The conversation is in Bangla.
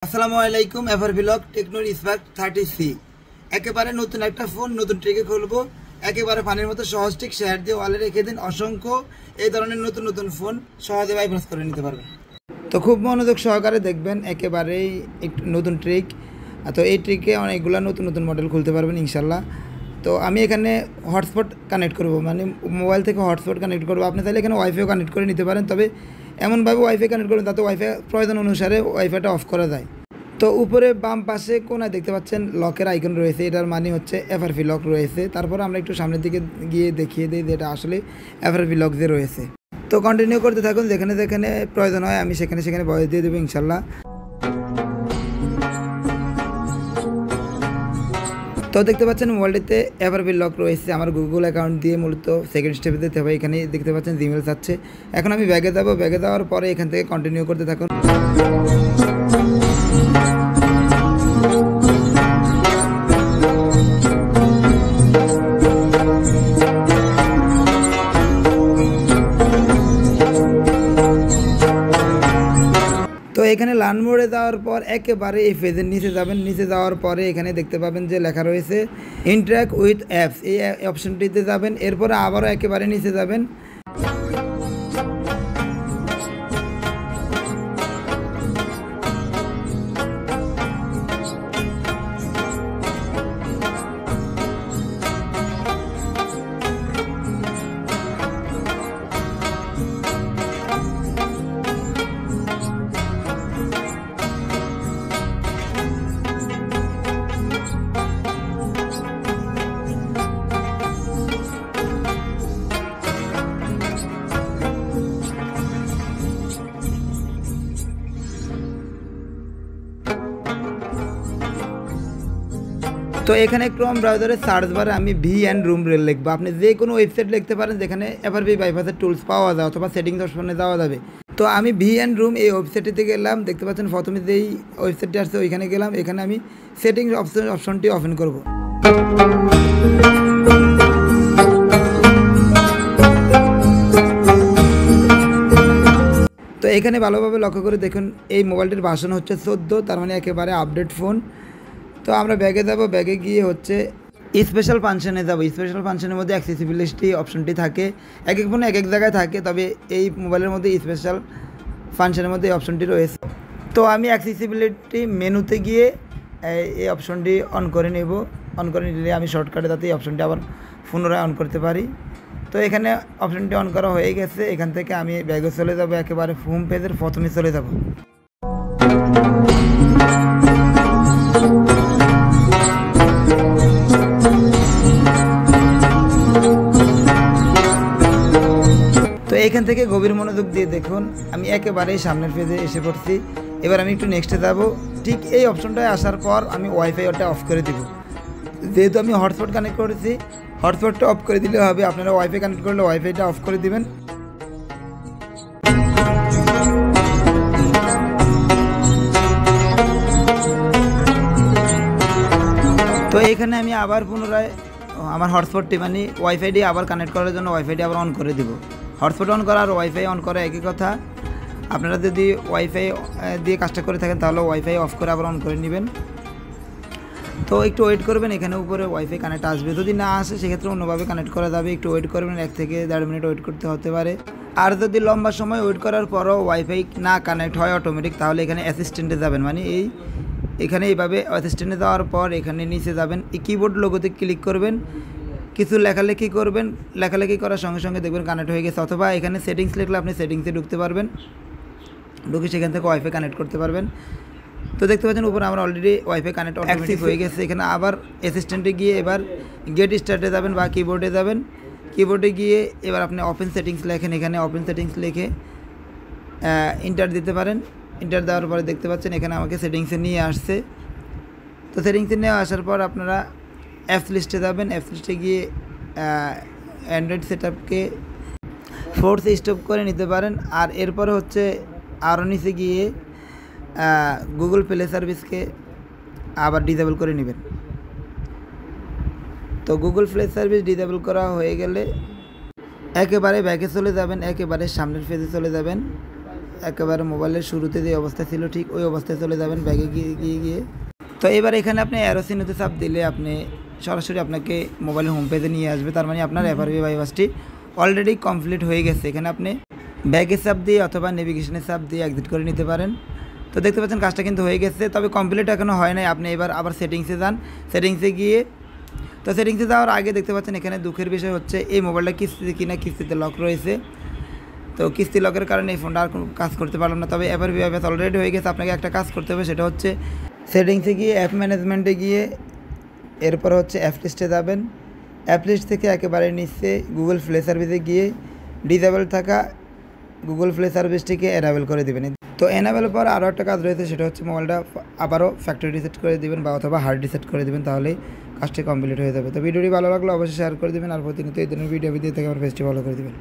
আসসালামু আলাইকুম। এভার ভিলগ টেকনোর স্পার্ক 30C একেবারে নতুন একটা ফোন, নতুন ট্রিকে খুলবো। একেবারে পানির মতো সহজ ট্রিক শেয়ার দিয়ে ওয়ালে রেখে দিন। অসংখ্য এই ধরনের নতুন নতুন ফোন সহজে বাইপাস করে নিতে পারবেন। তো খুব মনোযোগ সহকারে দেখবেন, একেবারেই একটু নতুন ট্রিক। তো এই ট্রিকে অনেকগুলো নতুন নতুন মডেল খুলতে পারবেন ইনশাল্লাহ। তো আমি এখানে হটস্পট কানেক্ট করব, মানে মোবাইল থেকে হটস্পট কানেক্ট করবো। আপনি তাহলে এখানে ওয়াইফাইও কানেক্ট করে নিতে পারেন, তবে এমনভাবে ওয়াইফাই কানেক্ট করবেন তাতে ওয়াইফাই প্রয়োজন অনুসারে ওয়াইফাইটা অফ করা যায়। তো উপরে বাম পাশে কোনায় দেখতে পাচ্ছেন লকের আইকন রয়েছে, এটার মানে হচ্ছে এফআরপি লক রয়েছে। তারপর আমরা একটু সামনের দিকে গিয়ে দেখিয়ে দিই যে এটা আসলে এফআরপি লক যে রয়েছে। তো কন্টিনিউ করতে থাকুন, যেখানে যেখানে প্রয়োজন হয় আমি সেখানে সেখানে বয়স দিয়ে দেবো ইনশাল্লাহ। তো দেখতে পাচ্ছেন মোবাইলটিতে এফআরপি লক রয়েছে। আমার গুগল অ্যাকাউন্ট দিয়ে মূলত সেকেন্ড স্টেপে দিতে হবে। এখানে দেখতে পাচ্ছেন জিমেল চাচ্ছে। এখন আমি ব্যাগে যাবো, ব্যাগে যাওয়ার পরে এখান থেকে কন্টিনিউ করতে থাকুন। তো এখানে লার্ন মোডে যাওয়ার পর একেবারে এই পেজের নিচে যাবেন। নিচে যাওয়ার পরে এখানে দেখতে পাবেন যে লেখা রয়েছে ইন্টারাক্ট উইথ অ্যাপস, এই অপশনটিতে যাবেন। এরপরে আবারও একেবারে নিচে যাবেন। তো এখানে ক্রোম ব্রাউজারের সার্চ বারে আমি VNRoom লিখবো। আপনি যে কোনো ওয়েবসাইট লিখতে পারেন যেখানে এফআরপি বাইপাসের টুলস পাওয়া যায়, অথবা সেটিংস অপশনে যাওয়া যাবে। তো আমি VNRoom এই ওয়েবসাইটটিতে গেলাম। দেখতে পাচ্ছেন প্রথমে যেই ওয়েবসাইটটি আসছে ওইখানে গেলাম। এখানে আমি সেটিংস অপশনটি ওপেন করব। তো এখানে ভালোভাবে লক্ষ্য করে দেখুন, এই মোবাইলটির ভার্সন হচ্ছে 14, তার মানে একেবারে আপডেট ফোন। তো আমরা ব্যাগে যাব, ব্যাগে গিয়ে হচ্ছে স্পেশাল ফাংশনে যাব। স্পেশাল ফাংশনের মধ্যে অ্যাক্সেসিবিলিটি অপশনটি থাকে, এক এক ফোনে এক এক জায়গায় থাকে, তবে এই মোবাইলের মধ্যে স্পেশাল ফাংশনের মধ্যে এই অপশনটি রয়েছে। তো আমি অ্যাক্সেসিবিলিটি মেনুতে গিয়ে এই অপশনটি অন করে নেব। অন করে নিলে আমি শর্টকাটে তাতে এই অপশনটি আবার পুনরায় অন করতে পারি। তো এখানে অপশনটি অন করা হয়ে গেছে। এখান থেকে আমি ব্যাগে চলে যাব, একেবারে হোম পেজের প্রথমে চলে যাব। তো এখান থেকে গভীর মনোযোগ দিয়ে দেখুন, আমি একেবারেই সামনের পেজে এসে পড়ছি। এবার আমি একটু নেক্সটে যাব। ঠিক এই অপশনটায় আসার পর আমি ওয়াইফাইটা অফ করে দিব। যেহেতু আমি হটস্পট কানেক্ট করেছি, হটস্পটটা অফ করে দিলে হবে। আপনারা ওয়াইফাই কানেক্ট করলে ওয়াইফাইটা অফ করে দিবেন। তো এখানে আমি আবার পুনরায় আমার হটস্পটটি মানে ওয়াইফাইটি আবার কানেক্ট করার জন্য ওয়াইফাইটি আবার অন করে দিব। হটস্পট অন করা আর ওয়াইফাই অন করা একই কথা। আপনারা যদি ওয়াইফাই দিয়ে কাজটা করে থাকেন তাহলে ওয়াইফাই অফ করে আবার অন করে নেবেন। তো একটু ওয়েট করবেন, এখানে উপরে ওয়াইফাই কানেক্ট আসবে। যদি না আসে সেক্ষেত্রে অন্যভাবে কানেক্ট করা যাবে। একটু ওয়েট করবেন, 1 থেকে 1.5 মিনিট ওয়েট করতে হতে পারে। আর যদি লম্বা সময় ওয়েট করার পরও ওয়াইফাই না কানেক্ট হয় অটোমেটিক, তাহলে এখানে অ্যাসিস্ট্যান্টে যাবেন। মানে এখানে এইভাবে অ্যাসিস্ট্যান্টে যাওয়ার পর এখানে নিচে যাবেন, এই কিবোর্ড লোগোতে ক্লিক করবেন, কিছু লেখালেখি করবেন। লেখালেখি করার সঙ্গে সঙ্গে দেখবেন কানেক্ট হয়ে গেছে। অথবা এখানে সেটিংস লিখলে আপনি সেটিংসে ঢুকতে পারবেন, ঢুকে সেখান থেকে ওয়াইফাই কানেক্ট করতে পারবেন। তো দেখতে পাচ্ছেন উপরে আমার অলরেডি ওয়াইফাই কানেক্ট অটোমেটিক হয়ে গেছে। এখানে আবার অ্যাসিস্ট্যান্টে গিয়ে এবার গেট স্টার্টে যাবেন বা কিবোর্ডে যাবেন। কিবোর্ডে গিয়ে এবার আপনি ওপেন সেটিংস লেখেন, এখানে ওপেন সেটিংস লিখে ইন্টার দিতে পারেন। ইন্টার দেওয়ার পরে দেখতে পাচ্ছেন এখানে আমাকে সেটিংসে নিয়ে আসছে। তো সেটিংসে নিয়ে আসার পর আপনারা অ্যাপস লিস্টে যাবেন। অ্যাপস লিস্টে গিয়ে অ্যান্ড্রয়েড সেটআপকে ফোর্স স্টপ করে নিতে পারেন। আর এরপরে হচ্ছে আরও নিচে গিয়ে গুগল প্লে সার্ভিসকে আবার ডিসেবল করে নেবেন। তো গুগল প্লে সার্ভিস ডিসেবল করা হয়ে গেলে একেবারে ব্যাকে চলে যাবেন, একেবারে সামনের পেজে চলে যাবেন। একেবারে মোবাইলের শুরুতে যে অবস্থা ছিল ঠিক ওই অবস্থায় চলে যাবেন ব্যাগে গিয়ে। তো এবার এখানে আপনি অ্যারো চিহ্নতে চাপ দিলে আপনি সরাসরি আপনাকে মোবাইলের হোম পেজে নিয়ে আসবে। তার মানে আপনার FRV বাইপাসটি অলরেডি কমপ্লিট হয়ে গেছে। এখানে আপনি ব্যাগে চাপ দিয়ে অথবা নেভিগেশনের চাপ দিয়ে এক্সিট করে নিতে পারেন। তো দেখতে পাচ্ছেন কাজটা কিন্তু হয়ে গেছে, তবে কমপ্লিট এখনও হয় নাই। আপনি এবার আবার সেটিংসে যান, সেটিংসে গিয়ে তো সেটিংসে যাওয়ার আগে দেখতে পাচ্ছেন এখানে দুঃখের বিষয় হচ্ছে এই মোবাইলটা কিস্তিতে কিনা কিস্তিতে লক রয়েছে। তো কিস্তি লকের কারণে এই ফোনটা আর কোনো কাজ করতে পারলাম না। তবে FRV বাইপাস অলরেডি হয়ে গেছে। আপনাকে একটা কাজ করতে হবে, সেটা হচ্ছে সেটিংসে গিয়ে অ্যাপ ম্যানেজমেন্টে গিয়ে এরপর হচ্ছে অ্যাপ লিস্টে যাবেন। অ্যাপ লিস্ট থেকে একেবারে নিচে গুগল প্লে সার্ভিসে গিয়ে ডিসেবল থাকা গুগল প্লে সার্ভিসটিকে এনাবেল করে দেবেন। তো এনাবেল পর আরও একটা কাজ রয়েছে, সেটা হচ্ছে মোবাইলটা আবারও ফ্যাক্টরি রিসেট করে দেবেন বা অথবা হার্ড রিসেট করে দেবেন, তাহলেই কাজটি কমপ্লিট হয়ে যাবে। তো ভিডিওটি ভালো লাগলে অবশ্যই শেয়ার করে দেবেন, আর প্রতিনিয়ত এই ধরনের ভিডিও থেকে আমার পেজটি ফলো করে দেবেন।